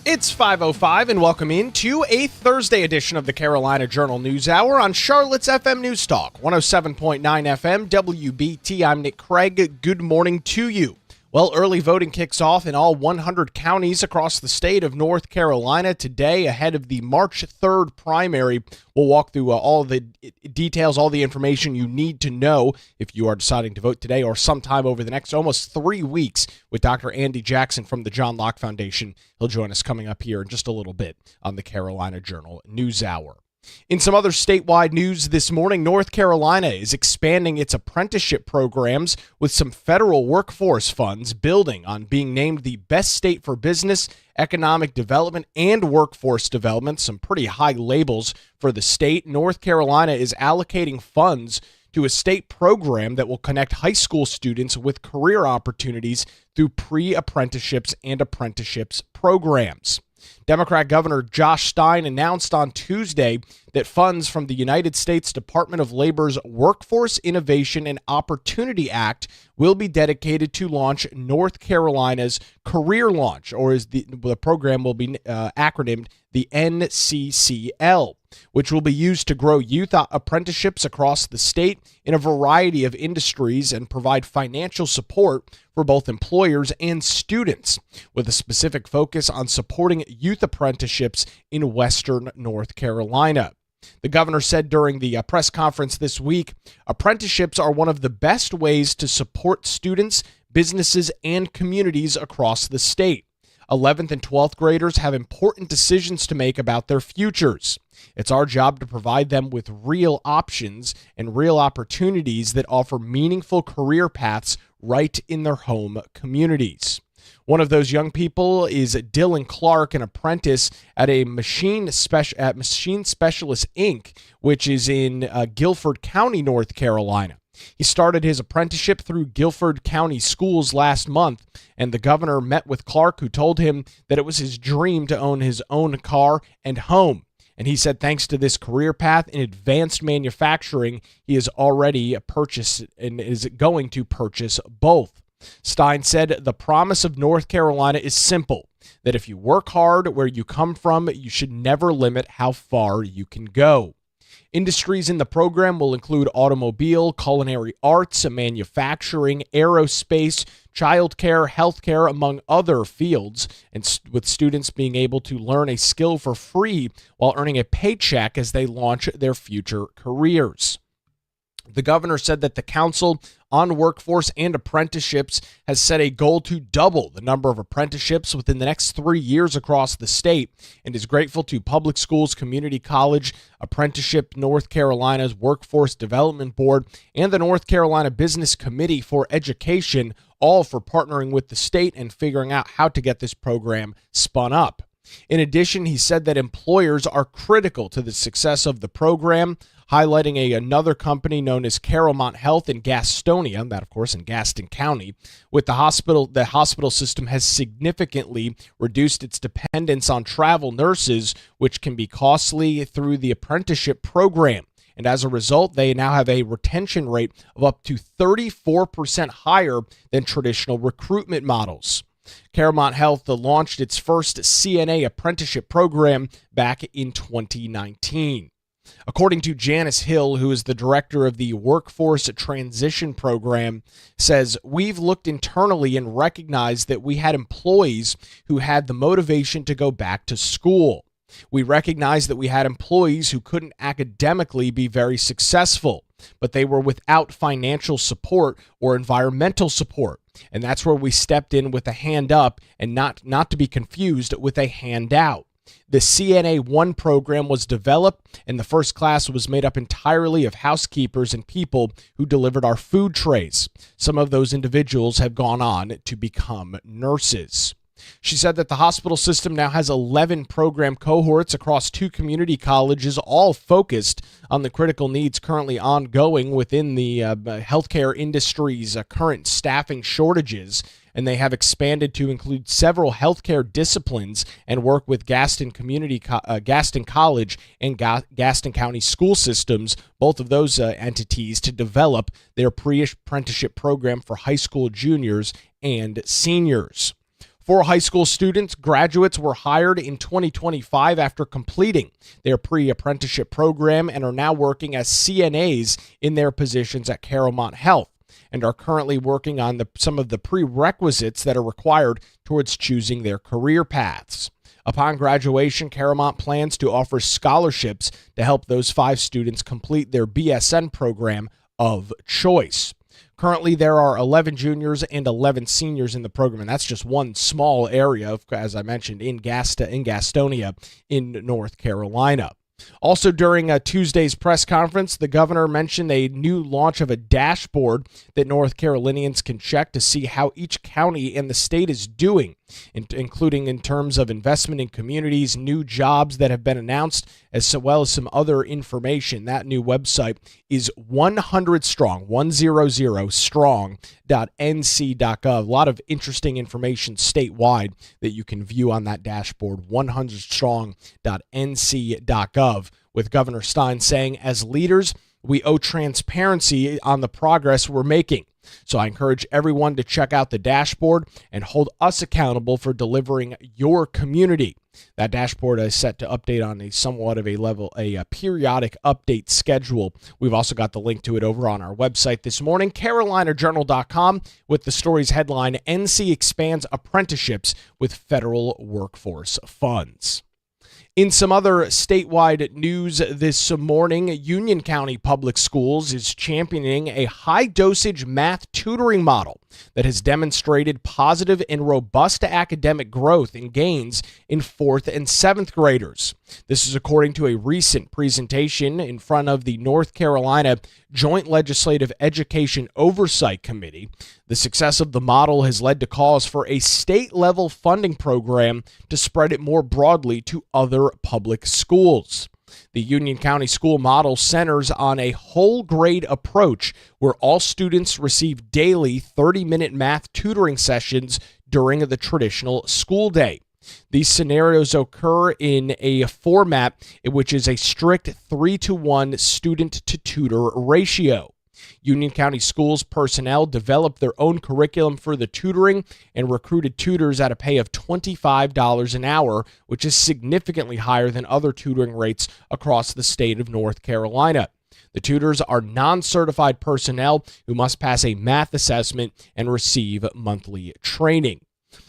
It's 5:05 and welcome into a Thursday edition of the Carolina Journal News Hour on Charlotte's FM News Talk, 107.9 FM WBT. I'm Nick Craig. Good morning to you. Well, early voting kicks off in all 100 counties across the state of North Carolina today ahead of the March 3rd primary. We'll walk through all the details, all the information you need to know if you are deciding to vote today or sometime over the next almost 3 weeks with Dr. Andy Jackson from the John Locke Foundation. He'll join us coming up here in just a little bit on the Carolina Journal News Hour. In some other statewide news this morning, North Carolina is expanding its apprenticeship programs with some federal workforce funds, building on being named the best state for business, economic development, and workforce development. Some pretty high labels for the state. North Carolina is allocating funds to a state program that will connect high school students with career opportunities through pre-apprenticeships and apprenticeships programs. Democrat Governor Josh Stein announced on Tuesday that funds from the United States Department of Labor's Workforce Innovation and Opportunity Act will be dedicated to launch North Carolina's Career Launch, or as the program will be acronymed the NCCL, which will be used to grow youth apprenticeships across the state in a variety of industries and provide financial support for both employers and students, with a specific focus on supporting youth apprenticeships in Western North Carolina. The governor said during the press conference this week, apprenticeships are one of the best ways to support students, businesses, and communities across the state. 11th and 12th graders have important decisions to make about their futures. It's our job to provide them with real options and real opportunities that offer meaningful career paths right in their home communities. One of those young people is Dylan Clark, an apprentice at Machine Specialist Inc., which is in Guilford County, North Carolina. He started his apprenticeship through Guilford County Schools last month, and the governor met with Clark, who told him that it was his dream to own his own car and home. And he said thanks to this career path in advanced manufacturing, he has already purchased and is going to purchase both. Stein said the promise of North Carolina is simple, that if you work hard where you come from, you should never limit how far you can go. Industries in the program will include automobile, culinary arts, manufacturing, aerospace, childcare, healthcare, among other fields, and with students being able to learn a skill for free while earning a paycheck as they launch their future careers. The governor said that the Council on Workforce and Apprenticeships has set a goal to double the number of apprenticeships within the next 3 years across the state, and is grateful to Public Schools Community College, Apprenticeship North Carolina's Workforce Development Board, and the North Carolina Business Committee for Education, all for partnering with the state and figuring out how to get this program spun up. In addition, he said that employers are critical to the success of the program, highlighting another company known as Caromont Health in Gastonia, that of course in Gaston County. With the hospital system has significantly reduced its dependence on travel nurses, which can be costly, through the apprenticeship program. And as a result, they now have a retention rate of up to 34% higher than traditional recruitment models. Caromont Health launched its first CNA apprenticeship program back in 2019. According to Janice Hill, who is the director of the Workforce Transition Program, says, "We've looked internally and recognized that we had employees who had the motivation to go back to school. We recognized that we had employees who couldn't academically be very successful, but they were without financial support or environmental support. And that's where we stepped in with a hand up, and not to be confused with a handout. The CNA 1 program was developed, and the first class was made up entirely of housekeepers and people who delivered our food trays. Some of those individuals have gone on to become nurses." She said that the hospital system now has 11 program cohorts across 2 community colleges, all focused on the critical needs currently ongoing within the healthcare industry's current staffing shortages. And they have expanded to include several healthcare disciplines and work with Gaston College and Gaston County school systems, both of those entities, to develop their pre-apprenticeship program for high school juniors and seniors. 4 high school students, graduates, were hired in 2025 after completing their pre-apprenticeship program and are now working as CNAs in their positions at Carolmont Health and are currently working on some of the prerequisites that are required towards choosing their career paths. Upon graduation, Carolmont plans to offer scholarships to help those 5 students complete their BSN program of choice. Currently, there are 11 juniors and 11 seniors in the program, and that's just one small area, as I mentioned, in Gastonia in North Carolina. Also, during Tuesday's press conference, the governor mentioned a new launch of a dashboard that North Carolinians can check to see how each county in the state is doing, including in terms of investment in communities, new jobs that have been announced, as well as some other information. That new website is 100strong, 100strong.nc.gov. A lot of interesting information statewide that you can view on that dashboard, 100strong.nc.gov, with Governor Stein saying, as leaders, we owe transparency on the progress we're making. So I encourage everyone to check out the dashboard and hold us accountable for delivering your community. That dashboard is set to update on a somewhat of a periodic update schedule. We've also got the link to it over on our website this morning, carolinajournal.com, with the story's headline, NC expands apprenticeships with federal workforce funds. In some other statewide news this morning, Union County Public Schools is championing a high-dosage math tutoring model that has demonstrated positive and robust academic growth and gains in 4th and 7th graders. This is according to a recent presentation in front of the North Carolina Joint Legislative Education Oversight Committee. The success of the model has led to calls for a state-level funding program to spread it more broadly to other public schools. The Union County School Model centers on a whole grade approach where all students receive daily 30-minute math tutoring sessions during the traditional school day. These scenarios occur in a format which is a strict 3-to-1 student-to-tutor ratio. Union County Schools personnel developed their own curriculum for the tutoring and recruited tutors at a pay of $25 an hour, which is significantly higher than other tutoring rates across the state of North Carolina. The tutors are non-certified personnel who must pass a math assessment and receive monthly training.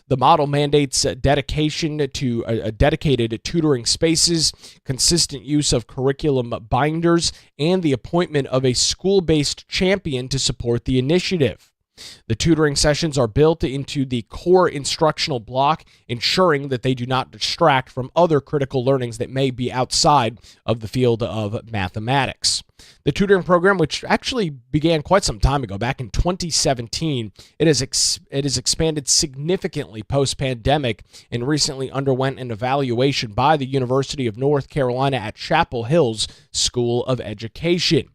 The model mandates dedication to dedicated tutoring spaces, consistent use of curriculum binders, and the appointment of a school-based champion to support the initiative. The tutoring sessions are built into the core instructional block, ensuring that they do not distract from other critical learnings that may be outside of the field of mathematics. The tutoring program, which actually began quite some time ago, back in 2017, it has expanded significantly post-pandemic and recently underwent an evaluation by the University of North Carolina at Chapel Hill's School of Education.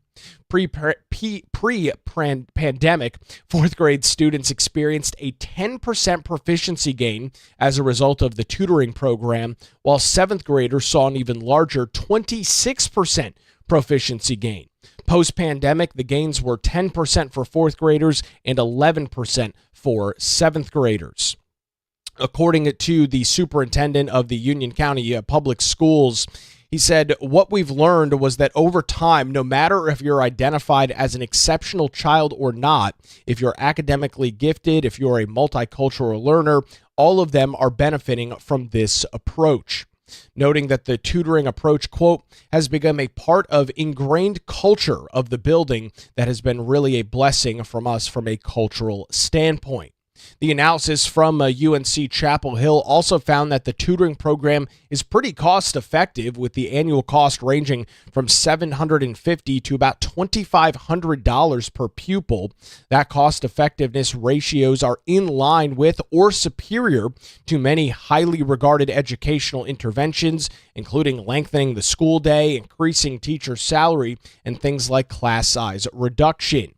Pre-pandemic, 4th grade students experienced a 10% proficiency gain as a result of the tutoring program, while 7th graders saw an even larger 26% proficiency gain. Post-pandemic, the gains were 10% for 4th graders and 11% for 7th graders. According to the superintendent of the Union County Public Schools, he said, what we've learned was that over time, no matter if you're identified as an exceptional child or not, if you're academically gifted, if you're a multicultural learner, all of them are benefiting from this approach. Noting that the tutoring approach, quote, has become a part of ingrained culture of the building that has been really a blessing from us from a cultural standpoint. The analysis from UNC Chapel Hill also found that the tutoring program is pretty cost-effective, with the annual cost ranging from $750 to about $2,500 per pupil. That cost-effectiveness ratios are in line with or superior to many highly regarded educational interventions, including lengthening the school day, increasing teacher salary, and things like class size reduction.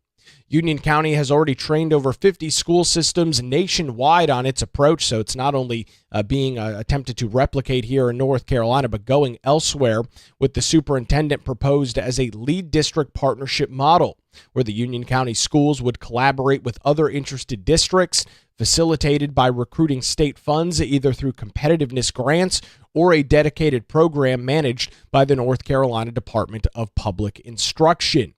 Union County has already trained over 50 school systems nationwide on its approach, so it's not only being attempted to replicate here in North Carolina, but going elsewhere, with the superintendent proposed as a lead district partnership model, where the Union County schools would collaborate with other interested districts, facilitated by recruiting state funds either through competitiveness grants or a dedicated program managed by the North Carolina Department of Public Instruction.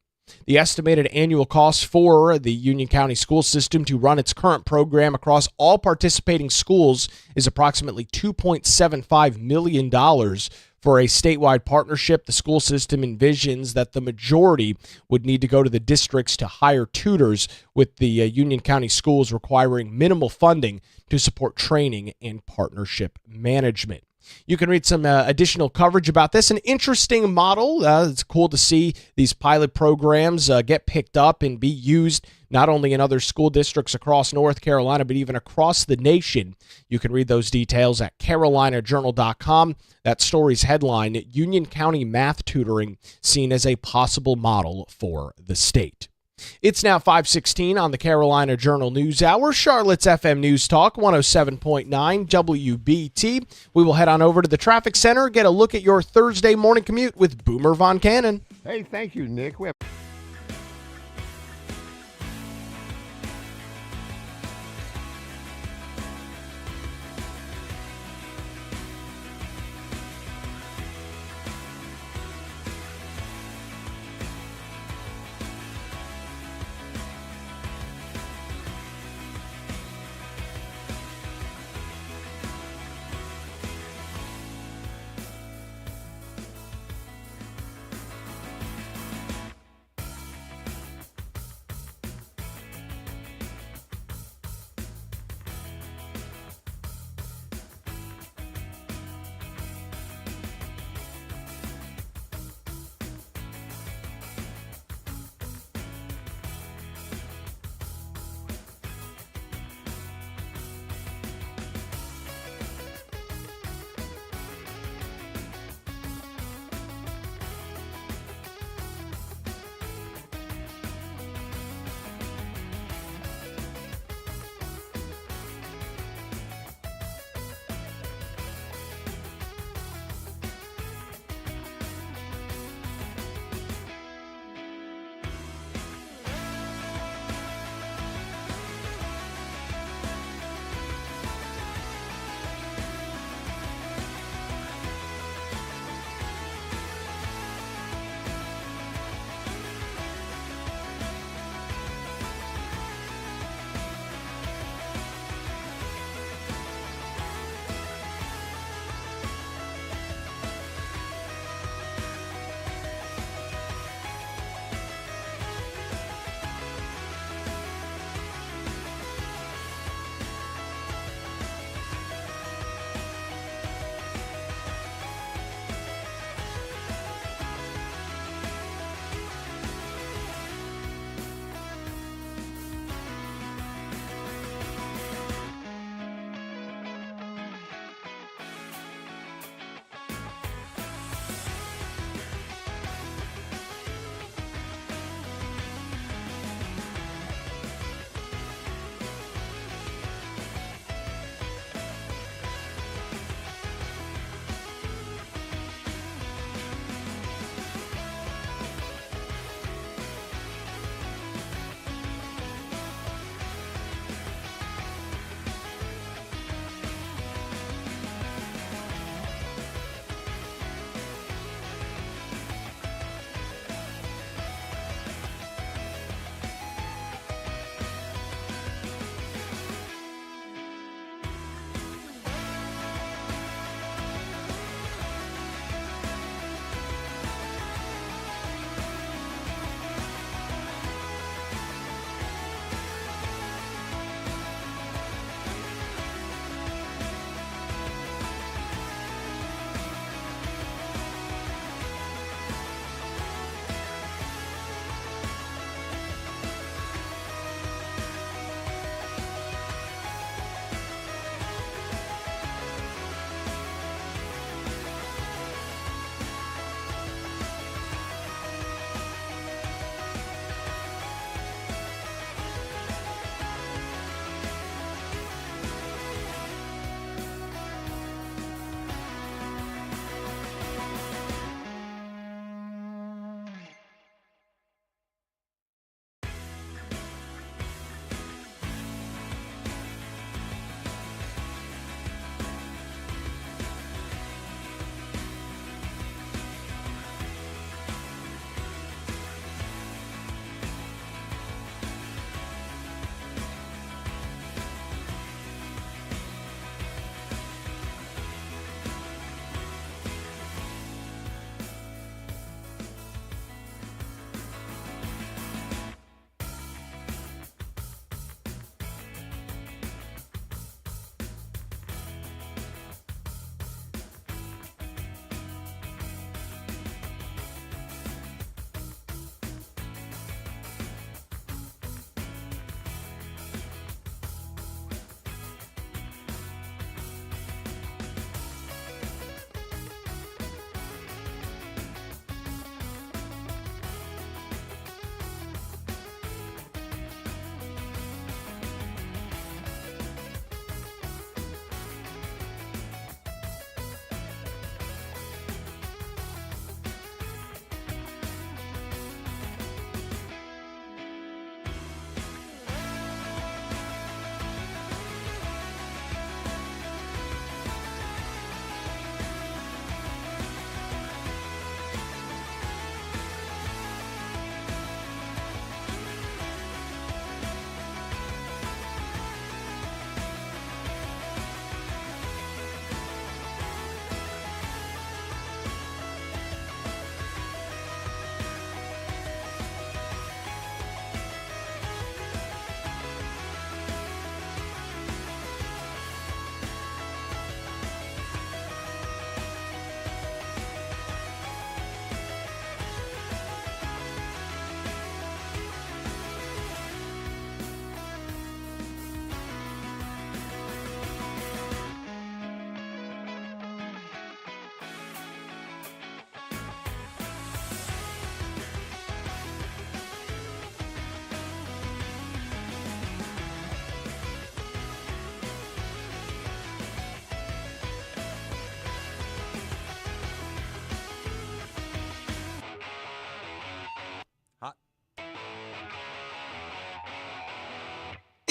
The estimated annual cost for the Union County school system to run its current program across all participating schools is approximately $2.75 million. For a statewide partnership, the school system envisions that the majority would need to go to the districts to hire tutors, with the Union County schools requiring minimal funding to support training and partnership management. You can read some additional coverage about this. An interesting model. It's cool to see these pilot programs get picked up and be used not only in other school districts across North Carolina, but even across the nation. You can read those details at carolinajournal.com. That story's headline, Union County Math Tutoring Seen as a Possible Model for the State. It's now 5:16 on the Carolina Journal News Hour, Charlotte's FM News Talk 107.9 WBT. We will head on over to the traffic center, get a look at your Thursday morning commute with Boomer Von Cannon. Hey, thank you, Nick.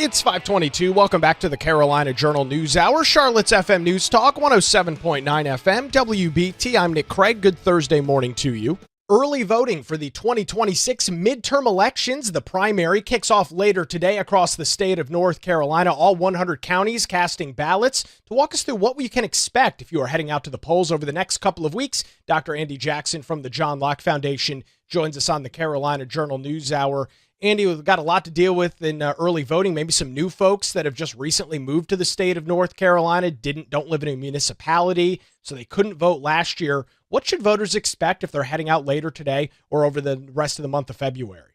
It's 522. Welcome back to the Carolina Journal News Hour. Charlotte's FM News Talk, 107.9 FM, WBT. I'm Nick Craig. Good Thursday morning to you. Early voting for the 2026 midterm elections. The primary kicks off later today across the state of North Carolina. All 100 counties casting ballots. To walk us through what we can expect if you are heading out to the polls over the next couple of weeks, Dr. Andy Jackson from the John Locke Foundation joins us on the Carolina Journal News Hour. Andy, we've got a lot to deal with in early voting. Maybe some new folks that have just recently moved to the state of North Carolina, don't live in a municipality, so they couldn't vote last year. What should voters expect if they're heading out later today or over the rest of the month of February?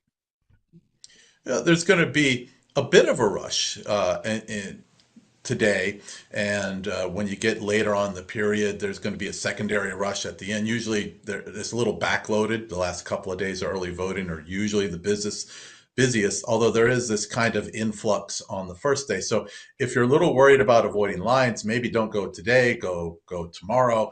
There's going to be a bit of a rush today, and when you get later on in the period, there's going to be a secondary rush at the end. Usually it's a little backloaded. The last couple of days of early voting are usually the busiest, although there is this kind of influx on the first day. So if you're a little worried about avoiding lines, maybe don't go today, go tomorrow,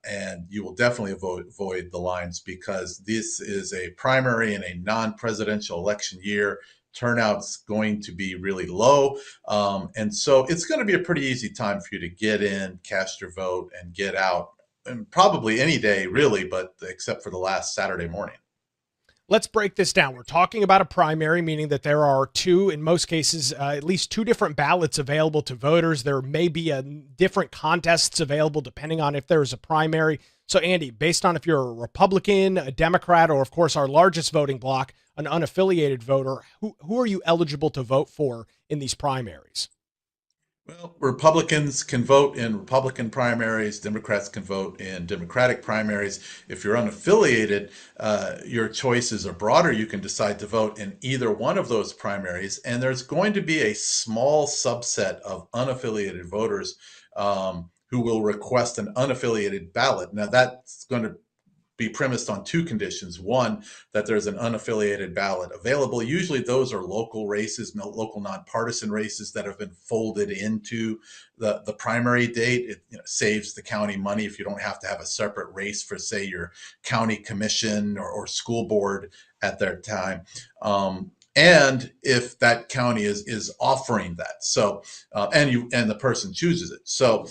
and you will definitely avoid the lines because this is a primary in a non-presidential election year. Turnout's going to be really low. And so it's going to be a pretty easy time for you to get in, cast your vote, and get out, and probably any day really, but except for the last Saturday morning. Let's break this down. We're talking about a primary, meaning that there are two, in most cases, at least two different ballots available to voters. There may be different contests available depending on if there's a primary. So, Andy, based on if you're a Republican, a Democrat, or, of course, our largest voting bloc, an unaffiliated voter, who are you eligible to vote for in these primaries? Well, Republicans can vote in Republican primaries. Democrats can vote in Democratic primaries. If you're unaffiliated, your choices are broader. You can decide to vote in either one of those primaries. And there's going to be a small subset of unaffiliated voters who will request an unaffiliated ballot. Now, that's going to be premised on two conditions. One, that there's an unaffiliated ballot available. Usually those are local races, local nonpartisan races that have been folded into the primary date. It saves the county money if you don't have to have a separate race for, say, your county commission or school board at their time. And if that county is offering that, so and the person chooses it. So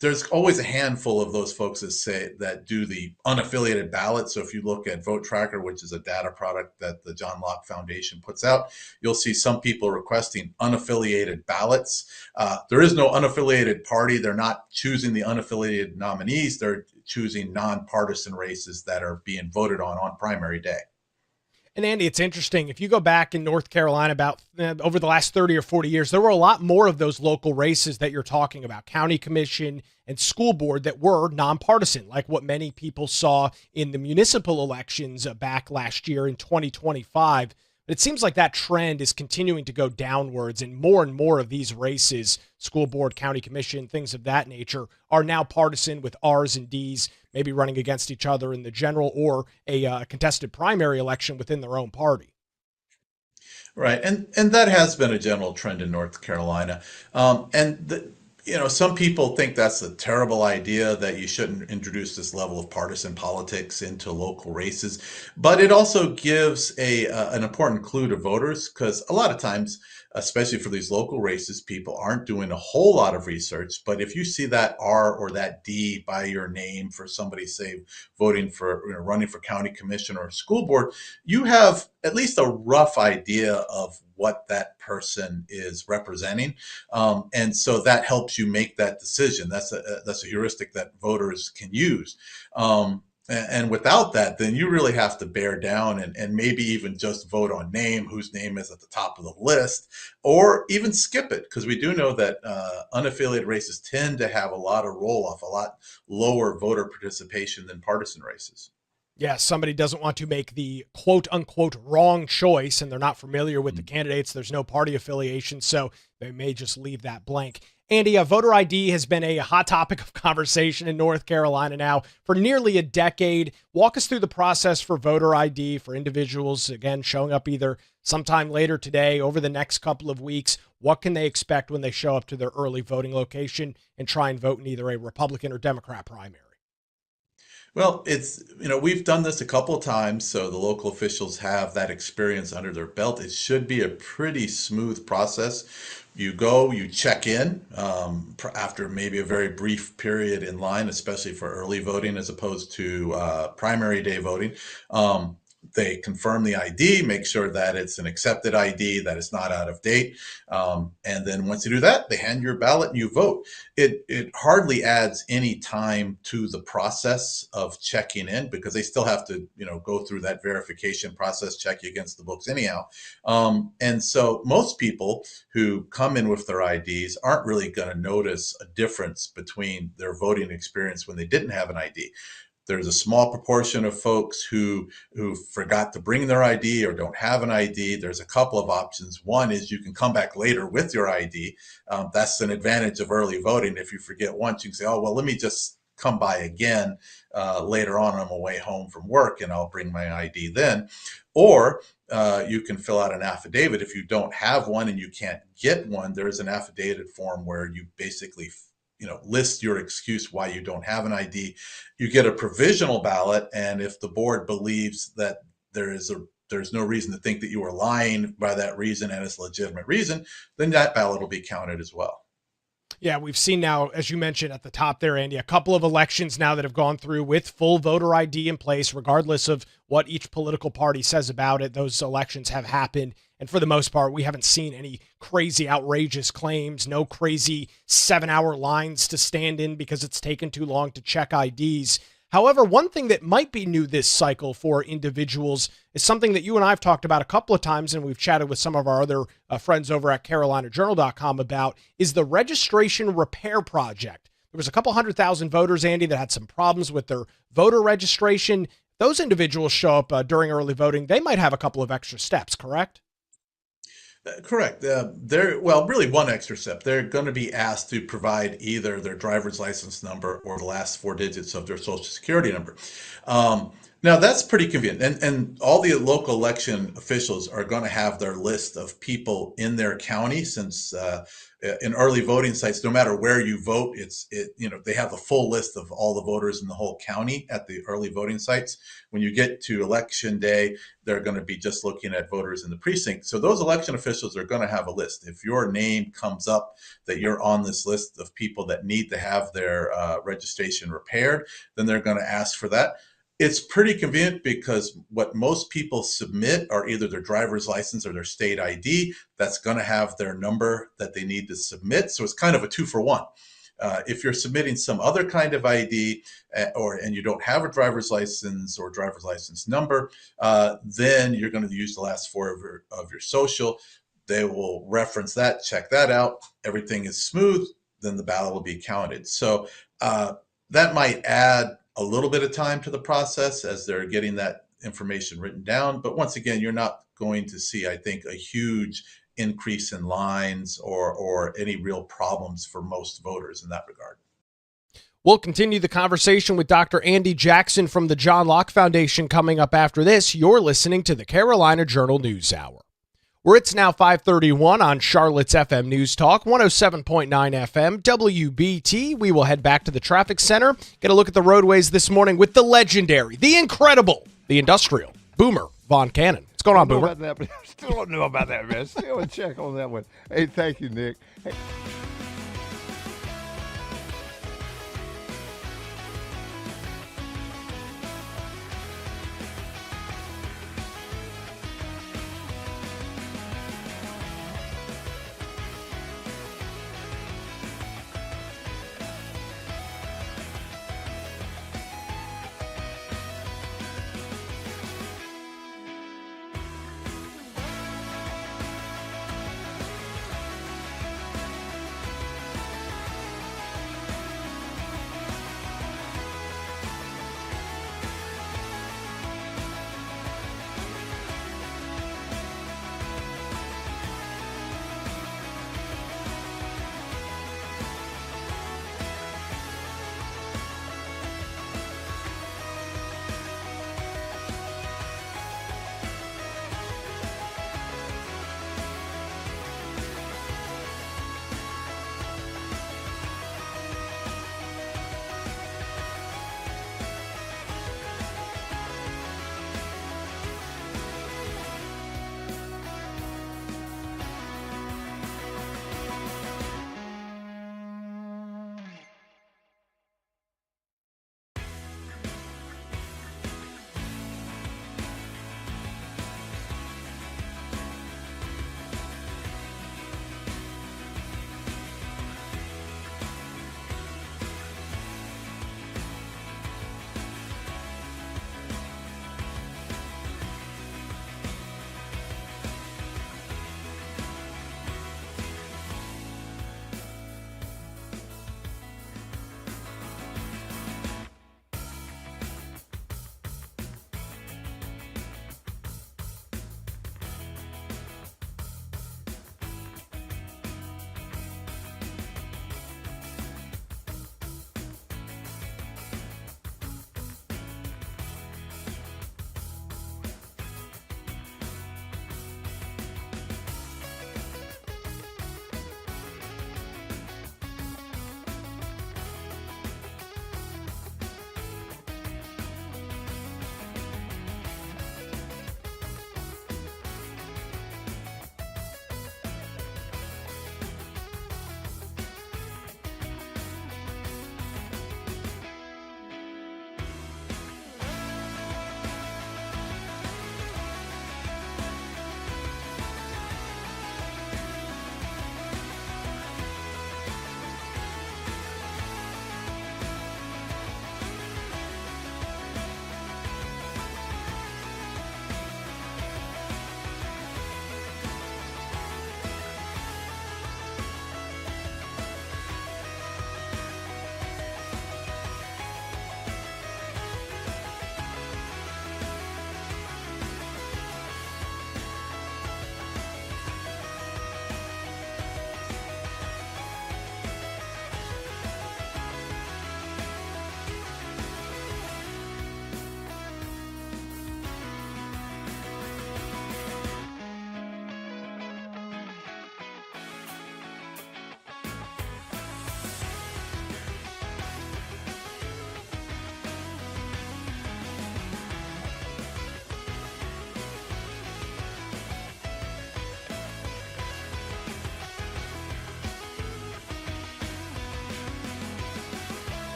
there's always a handful of those folks that do the unaffiliated ballot. So if you look at Vote Tracker, which is a data product that the John Locke Foundation puts out, you'll see some people requesting unaffiliated ballots. There is no unaffiliated party. They're not choosing the unaffiliated nominees. They're choosing nonpartisan races that are being voted on primary day. And Andy, it's interesting. If you go back in North Carolina about over the last 30 or 40 years, there were a lot more of those local races that you're talking about, county commission and school board, that were nonpartisan, like what many people saw in the municipal elections back last year in 2025. But it seems like that trend is continuing to go downwards, and more of these races, school board, county commission, things of that nature, are now partisan with R's and D's, maybe running against each other in the general or a contested primary election within their own party. Right, and that has been a general trend in North Carolina, some people think that's a terrible idea, that you shouldn't introduce this level of partisan politics into local races. But it also gives an important clue to voters, because a lot of times, especially for these local races, people aren't doing a whole lot of research. But if you see that R or that D by your name for somebody, say, voting for, running for county commission or school board, you have at least a rough idea of what that person is representing. And so that helps you make that decision. That's a heuristic that voters can use. And without that, then you really have to bear down and maybe even just vote on name, whose name is at the top of the list, or even skip it, because we do know that unaffiliated races tend to have a lot of roll-off, a lot lower voter participation than partisan races. Yeah, somebody doesn't want to make the quote-unquote wrong choice, and they're not familiar with the candidates. There's no party affiliation, so they may just leave that blank. Andy, voter ID has been a hot topic of conversation in North Carolina now for nearly a decade. Walk us through the process for voter ID for individuals, again, showing up either sometime later today, over the next couple of weeks. What can they expect when they show up to their early voting location and try and vote in either a Republican or Democrat primary? Well, we've done this a couple of times, so the local officials have that experience under their belt. It should be a pretty smooth process. You go, you check in after maybe a very brief period in line, especially for early voting as opposed to primary day voting. They confirm the ID, make sure that it's an accepted ID, that it's not out of date. And then once you do that, they hand your ballot and you vote. It hardly adds any time to the process of checking in because they still have to, go through that verification process, check you against the books anyhow. And so most people who come in with their IDs aren't really going to notice a difference between their voting experience when they didn't have an ID. There's a small proportion of folks who forgot to bring their ID or don't have an ID. There's a couple of options. One is you can come back later with your ID. That's an advantage of early voting. If you forget once, you can say, oh, well, let me just come by again later on my way home from work and I'll bring my ID then. Or you can fill out an affidavit. If you don't have one and you can't get one, there's an affidavit form where you basically list your excuse why you don't have an ID. You get a provisional ballot, and if the board believes that there's no reason to think that you are lying by that reason and it's a legitimate reason, then that ballot will be counted as well. Yeah, we've seen now, as you mentioned at the top there, Andy, a couple of elections now that have gone through with full voter ID in place, regardless of what each political party says about it. Those elections have happened. And for the most part, we haven't seen any crazy, outrageous claims, no crazy 7-hour lines to stand in because it's taken too long to check IDs. However, one thing that might be new this cycle for individuals is something that you and I have talked about a couple of times, and we've chatted with some of our other friends over at CarolinaJournal.com about, is the registration repair project. There was a couple 100,000 voters, Andy, that had some problems with their voter registration. Those individuals show up during early voting. They might have a couple of extra steps, correct? Correct. Really one extra step. They're going to be asked to provide either their driver's license number or the last 4 digits of their social security number. Now that's pretty convenient, and all the local election officials are going to have their list of people in their county. Since in early voting sites, no matter where you vote, they have a full list of all the voters in the whole county at the early voting sites. When you get to election day, they're going to be just looking at voters in the precinct. So those election officials are going to have a list. If your name comes up that you're on this list of people that need to have their registration repaired, then they're going to ask for that. It's pretty convenient because what most people submit are either their driver's license or their state ID. That's going to have their number that they need to submit. So it's kind of a 2-for-1. If you're submitting some other kind of ID and you don't have a driver's license or driver's license number, then you're going to use the last 4 of your social. They will reference that, check that out. Everything is smooth, then the ballot will be counted. So that might add a little bit of time to the process as they're getting that information written down. But once again, you're not going to see, I think, a huge increase in lines or any real problems for most voters in that regard. We'll continue the conversation with Dr. Andy Jackson from the John Locke Foundation coming up after this. You're listening to the Carolina Journal News Hour, where it's now 5:31 on Charlotte's FM News Talk, 107.9 FM, WBT. We will head back to the traffic center, get a look at the roadways this morning with the legendary, the incredible, the industrial, Boomer Von Cannon. What's going on, Boomer? Still don't know about that, man. Still a check on that one. Hey, thank you, Nick. Hey.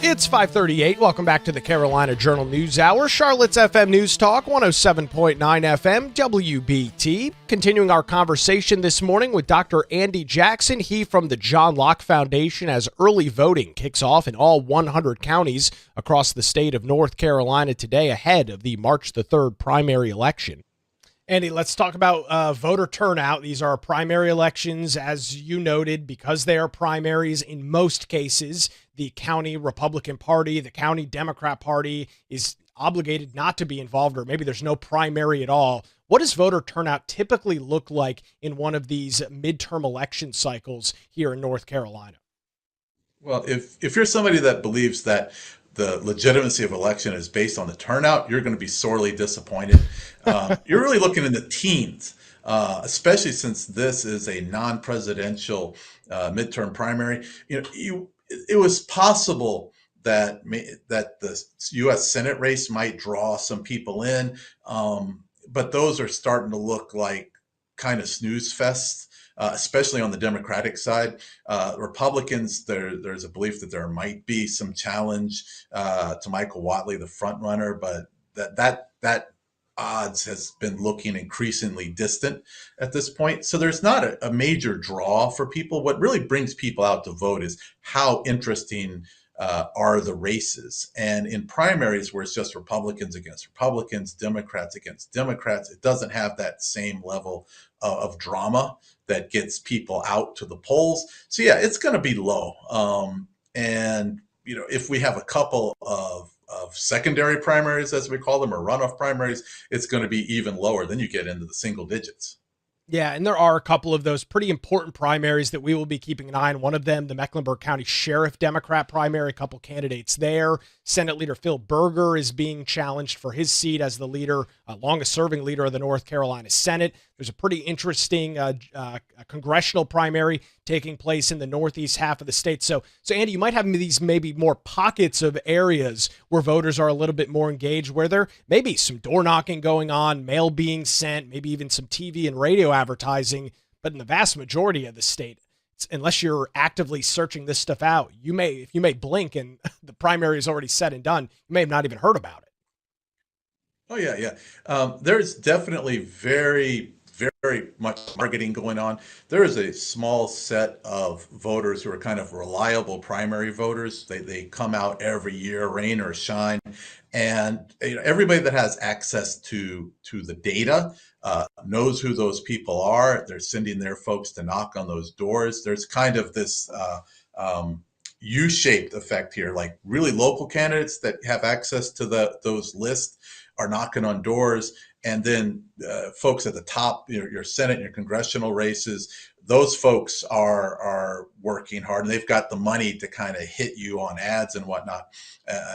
It's 5:38. Welcome back to the Carolina Journal News Hour. Charlotte's FM News Talk, 107.9 FM, WBT. Continuing our conversation this morning with Dr. Andy Jackson. He from the John Locke Foundation, as early voting kicks off in all 100 counties across the state of North Carolina today ahead of the March the 3rd primary election. Andy, let's talk about voter turnout. These are primary elections, as you noted, because they are primaries. In most cases, the county Republican Party, the county Democrat Party is obligated not to be involved, or maybe there's no primary at all. What does voter turnout typically look like in one of these midterm election cycles here in North Carolina? Well, if you're somebody that believes that the legitimacy of election is based on the turnout, you're going to be sorely disappointed. You're really looking in the teens, especially since this is a non-presidential midterm primary. It was possible that the U.S. Senate race might draw some people in, but those are starting to look like kind of snooze fests. Especially on the Democratic side. Republicans, there's a belief that there might be some challenge to Michael Whatley, the front runner, but that odds has been looking increasingly distant at this point. So there's not a major draw for people. What really brings people out to vote is how interesting are the races. And in primaries where it's just Republicans against Republicans, Democrats against Democrats, it doesn't have that same level of drama that gets people out to the polls. So yeah, it's going to be low. And if we have a couple of secondary primaries, as we call them, or runoff primaries, it's going to be even lower. Then you get into the single digits. Yeah, and there are a couple of those pretty important primaries that we will be keeping an eye on. One of them, the Mecklenburg County Sheriff Democrat primary, a couple candidates there. Senate Leader Phil Berger is being challenged for his seat as the leader, longest-serving leader of the North Carolina Senate. There's a pretty interesting congressional primary taking place in the northeast half of the state. So Andy, you might have these maybe more pockets of areas where voters are a little bit more engaged, where there may be some door knocking going on, mail being sent, maybe even some TV and radio advertising. But in the vast majority of the state, unless you're actively searching this stuff out, if you may blink and the primary is already said and done, you may have not even heard about it. Oh yeah. There's definitely very much targeting going on. There is a small set of voters who are kind of reliable primary voters. They come out every year, rain or shine, and everybody that has access to the data knows who those people are. They're sending their folks to knock on those doors. There's kind of this U-shaped effect here, like really local candidates that have access to those lists are knocking on doors. And then folks at the top, your Senate and your congressional races, those folks are working hard, and they've got the money to kind of hit you on ads and whatnot,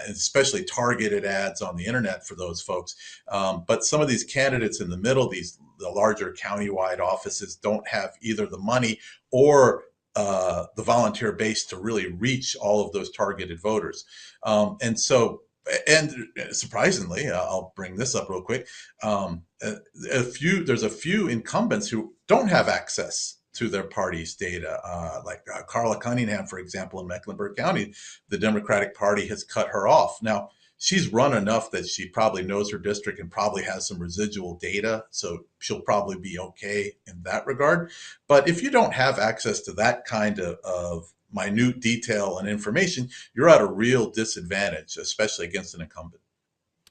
especially targeted ads on the internet for those folks. But some of these candidates in the middle, the larger countywide offices, don't have either the money or the volunteer base to really reach all of those targeted voters. And surprisingly, I'll bring this up real quick. There's a few incumbents who don't have access to their party's data, like Carla Cunningham, for example, in Mecklenburg County. The Democratic Party has cut her off. Now, she's run enough that she probably knows her district and probably has some residual data, so she'll probably be okay in that regard. But if you don't have access to that kind of minute detail and information, you're at a real disadvantage, especially against an incumbent.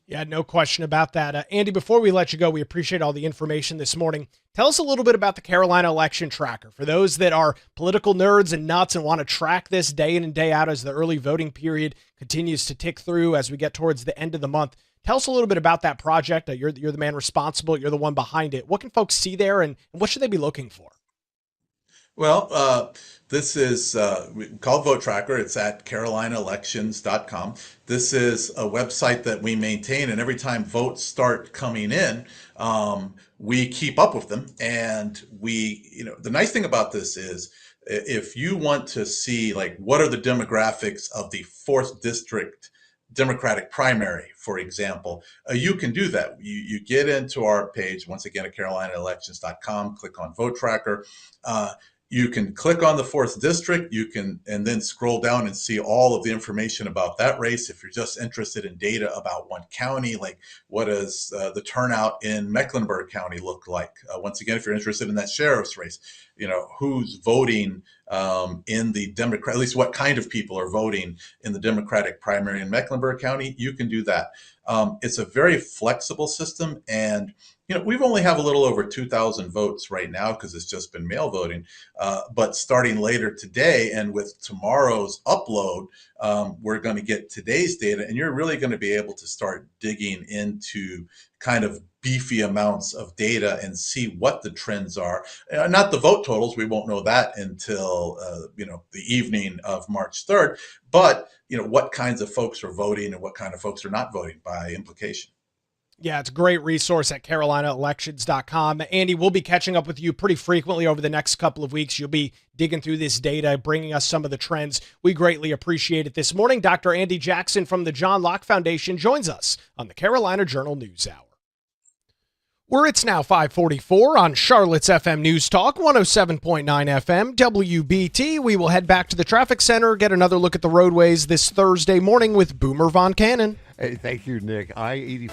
Yeah, no question about that. Andy, before we let you go, we appreciate all the information this morning. Tell us a little bit about the Carolina Election Tracker. For those that are political nerds and nuts and want to track this day in and day out as the early voting period continues to tick through as we get towards the end of the month, tell us a little bit about that project. You're the man responsible. You're the one behind it. What can folks see there, and what should they be looking for? Well, this is called Vote Tracker. It's at carolinaelections.com. This is a website that we maintain, and every time votes start coming in, we keep up with them. And the nice thing about this is, if you want to see like what are the demographics of the 4th district Democratic primary, for example, you can do that. You get into our page, once again, at carolinaelections.com, click on Vote Tracker. you can click on the 4th district, and then scroll down and see all of the information about that race. If you're just interested in data about one county, like what does the turnout in Mecklenburg County look like? Once again, if you're interested in that sheriff's race, who's voting in the Democrat, at least what kind of people are voting in the Democratic primary in Mecklenburg County, you can do that. It's a very flexible system, and we've only have a little over 2,000 votes right now because it's just been mail voting. But starting later today and with tomorrow's upload, we're going to get today's data, and you're really going to be able to start digging into kind of beefy amounts of data and see what the trends are. Not the vote totals, we won't know that until the evening of March 3rd, but what kinds of folks are voting and what kind of folks are not voting by implication. Yeah, it's a great resource at carolinaelections.com. Andy, we'll be catching up with you pretty frequently over the next couple of weeks. You'll be digging through this data, bringing us some of the trends. We greatly appreciate it. This morning, Dr. Andy Jackson from the John Locke Foundation joins us on the Carolina Journal News Hour. Where it's now 5:44 on Charlotte's FM News Talk, 107.9 FM, WBT. We will head back to the traffic center, get another look at the roadways this Thursday morning with Boomer Von Cannon. Hey, thank you, Nick. I-80.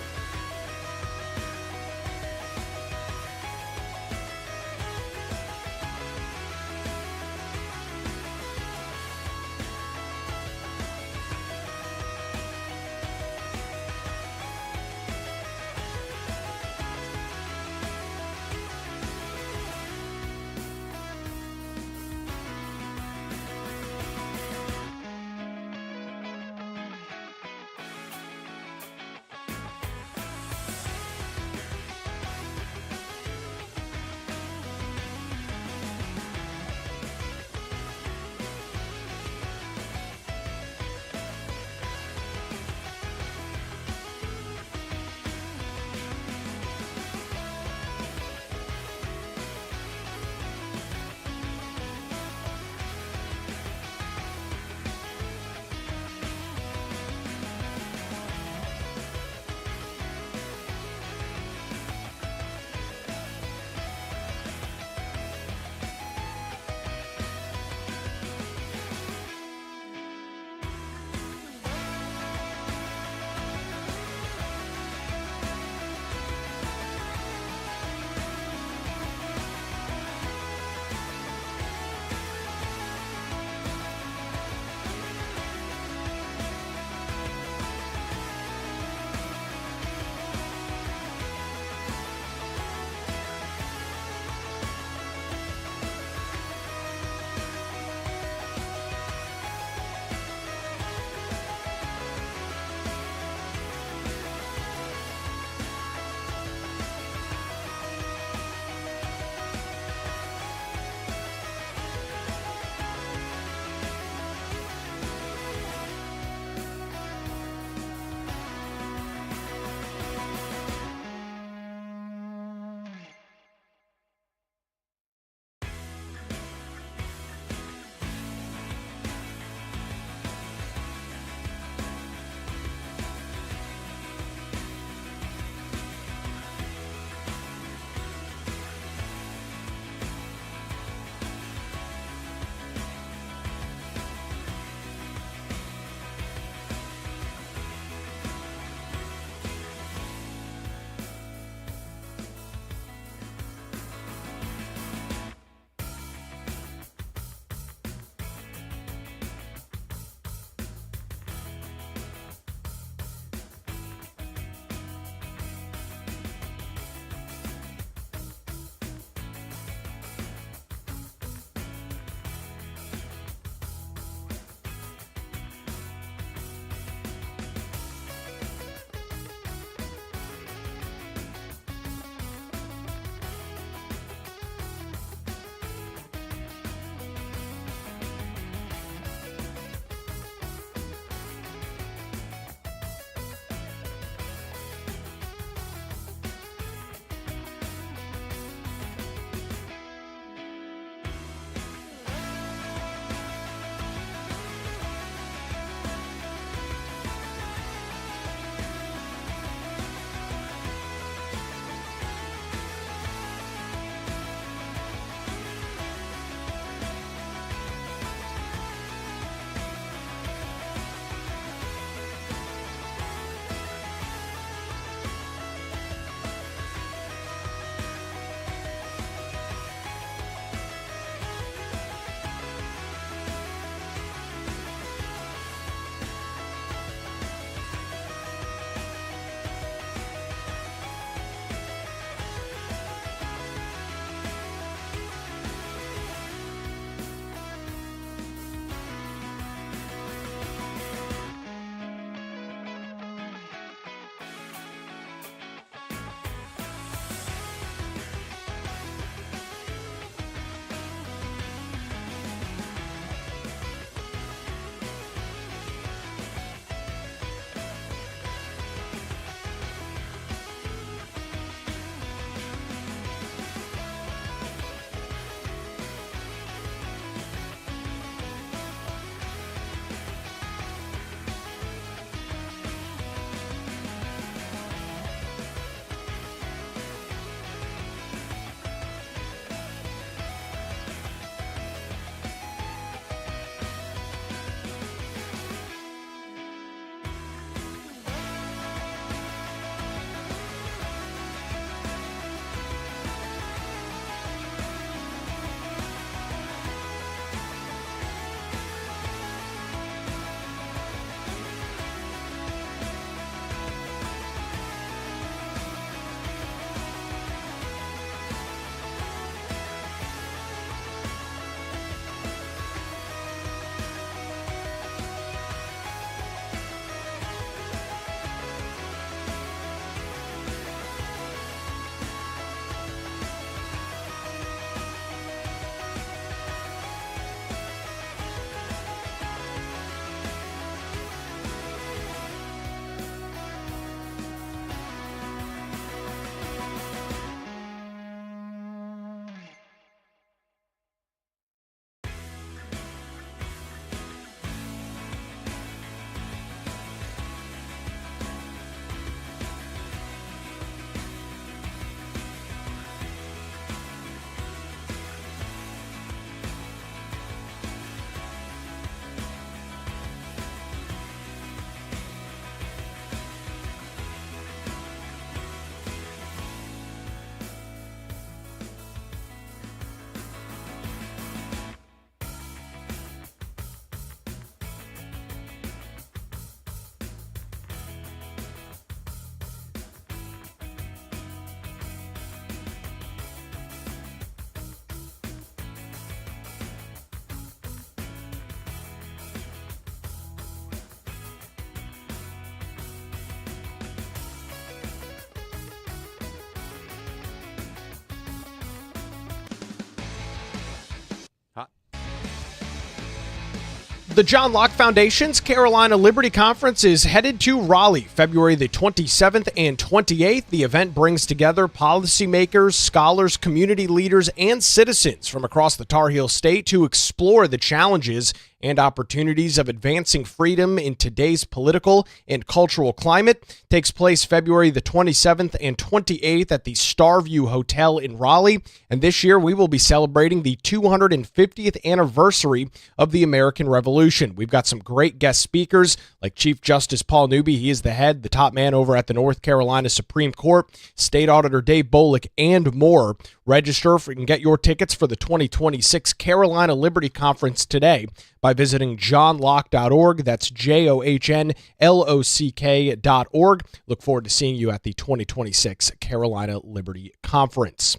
The John Locke Foundation's Carolina Liberty Conference is headed to Raleigh, February the 27th and 28th. The event brings together policymakers, scholars, community leaders, and citizens from across the Tar Heel State to explore the challenges and opportunities of advancing freedom in today's political and cultural climate. Takes place February the 27th and 28th at the Starview Hotel in Raleigh. And this year we will be celebrating the 250th anniversary of the American Revolution. We've got some great guest speakers like Chief Justice Paul Newby. He is the top man over at the North Carolina Supreme Court, State Auditor Dave Bolick, and more. Register and get your tickets for the 2026 Carolina Liberty Conference today by visiting johnlock.org. That's JOHNLOCK.org. Look forward to seeing you at the 2026 Carolina Liberty Conference.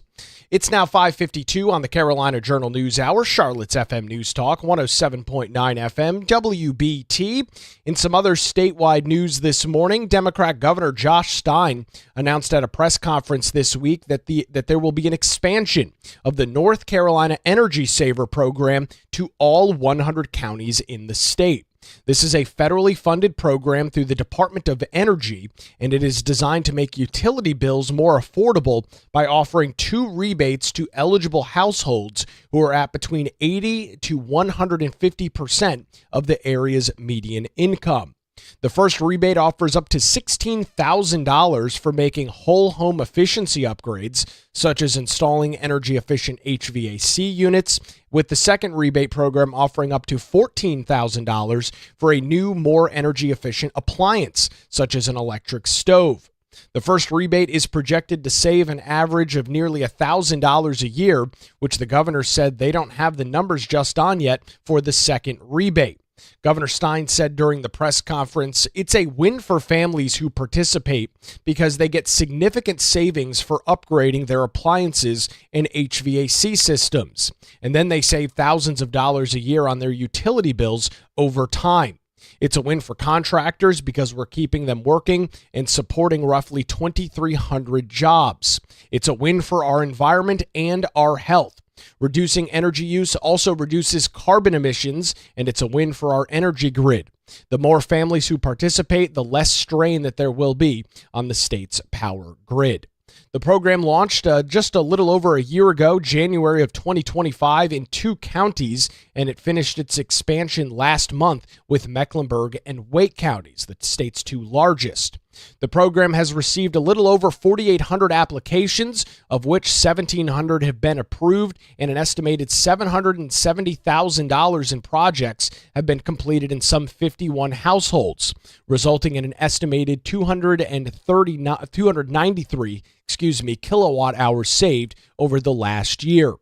It's now 5:52 on the Carolina Journal News Hour, Charlotte's FM News Talk, 107.9 FM, WBT. In some other statewide news this morning, Democrat Governor Josh Stein announced at a press conference this week that there will be an expansion of the North Carolina Energy Saver program to all 100 counties in the state. This is a federally funded program through the Department of Energy, and it is designed to make utility bills more affordable by offering 2 rebates to eligible households who are at between 80 to 150% of the area's median income. The first rebate offers up to $16,000 for making whole home efficiency upgrades, such as installing energy-efficient HVAC units, with the second rebate program offering up to $14,000 for a new, more energy-efficient appliance, such as an electric stove. The first rebate is projected to save an average of nearly $1,000 a year, which the governor said they don't have the numbers just on yet for the second rebate. Governor Stein said during the press conference, it's a win for families who participate because they get significant savings for upgrading their appliances and HVAC systems. And then they save thousands of dollars a year on their utility bills over time. It's a win for contractors because we're keeping them working and supporting roughly 2,300 jobs. It's a win for our environment and our health. Reducing energy use also reduces carbon emissions, and it's a win for our energy grid. The more families who participate, the less strain that there will be on the state's power grid. The program launched just a little over a year ago, January of 2025, in 2 counties, and it finished its expansion last month with Mecklenburg and Wake counties, the state's 2 largest. The program has received a little over 4,800 applications, of which 1,700 have been approved, and an estimated $770,000 in projects have been completed in some 51 households, resulting in an estimated 293 kilowatt hours saved over the last year.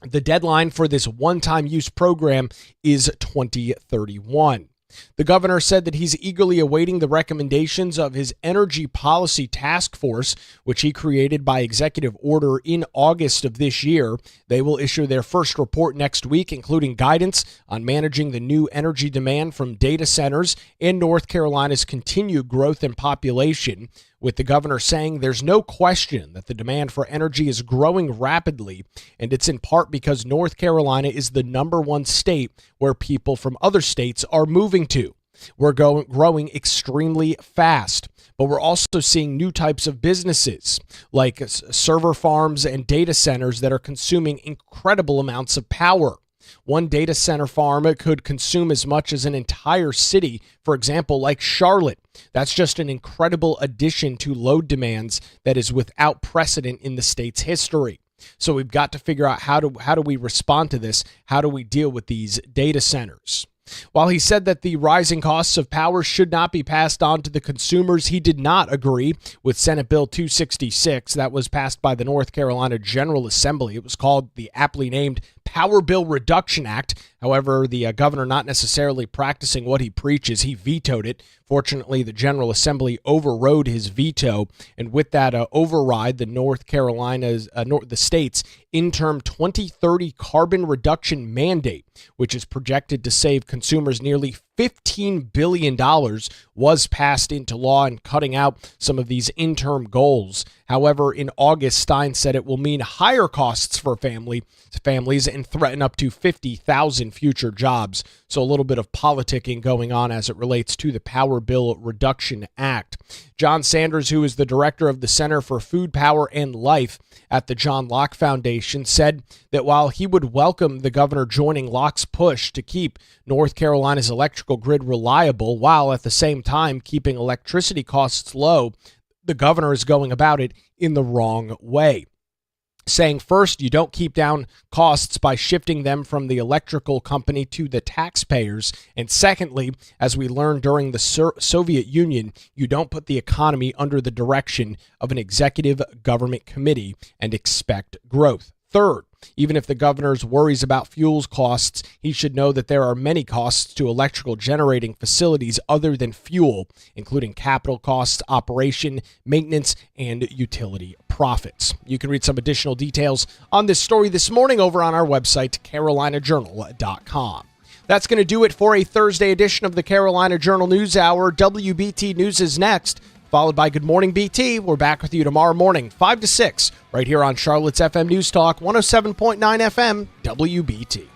The deadline for this one-time use program is 2031. The governor said that he's eagerly awaiting the recommendations of his Energy Policy Task Force, which he created by executive order in August of this year. They will issue their first report next week, including guidance on managing the new energy demand from data centers and North Carolina's continued growth in population, with the governor saying there's no question that the demand for energy is growing rapidly, and it's in part because North Carolina is the #1 state where people from other states are moving to. We're growing extremely fast, but we're also seeing new types of businesses like server farms and data centers that are consuming incredible amounts of power. One data center farm could consume as much as an entire city, for example, like Charlotte. That's just an incredible addition to load demands that is without precedent in the state's history. So we've got to figure out how do we respond to this? How do we deal with these data centers? While he said that the rising costs of power should not be passed on to the consumers, he did not agree with Senate Bill 266 that was passed by the North Carolina General Assembly. It was called the aptly named Power Bill Reduction Act. However, the governor not necessarily practicing what he preaches, he vetoed it. Fortunately, the General Assembly overrode his veto, and with that override, the the state's interim 2030 carbon reduction mandate, which is projected to save consumers nearly $15 billion, was passed into law and cutting out some of these interim goals. However, in August, Stein said it will mean higher costs for families and threaten up to 50,000 future jobs. So a little bit of politicking going on as it relates to the Power Bill Reduction Act. John Sanders, who is the director of the Center for Food, Power, and Life at the John Locke Foundation, said that while he would welcome the governor joining Locke's push to keep North Carolina's electrical grid reliable while at the same time keeping electricity costs low, the governor is going about it in the wrong way. Saying first, you don't keep down costs by shifting them from the electrical company to the taxpayers. And secondly, as we learned during the Soviet Union, you don't put the economy under the direction of an executive government committee and expect growth. Third, even if the governor's worries about fuels costs, he should know that there are many costs to electrical generating facilities other than fuel, including capital costs, operation, maintenance, and utility profits. You can read some additional details on this story this morning over on our website, carolinajournal.com. That's going to do it for a Thursday edition of the Carolina Journal News Hour. WBT News is next, followed by Good Morning BT. We're back with you tomorrow morning, 5 to 6, right here on Charlotte's FM News Talk, 107.9 FM, WBT.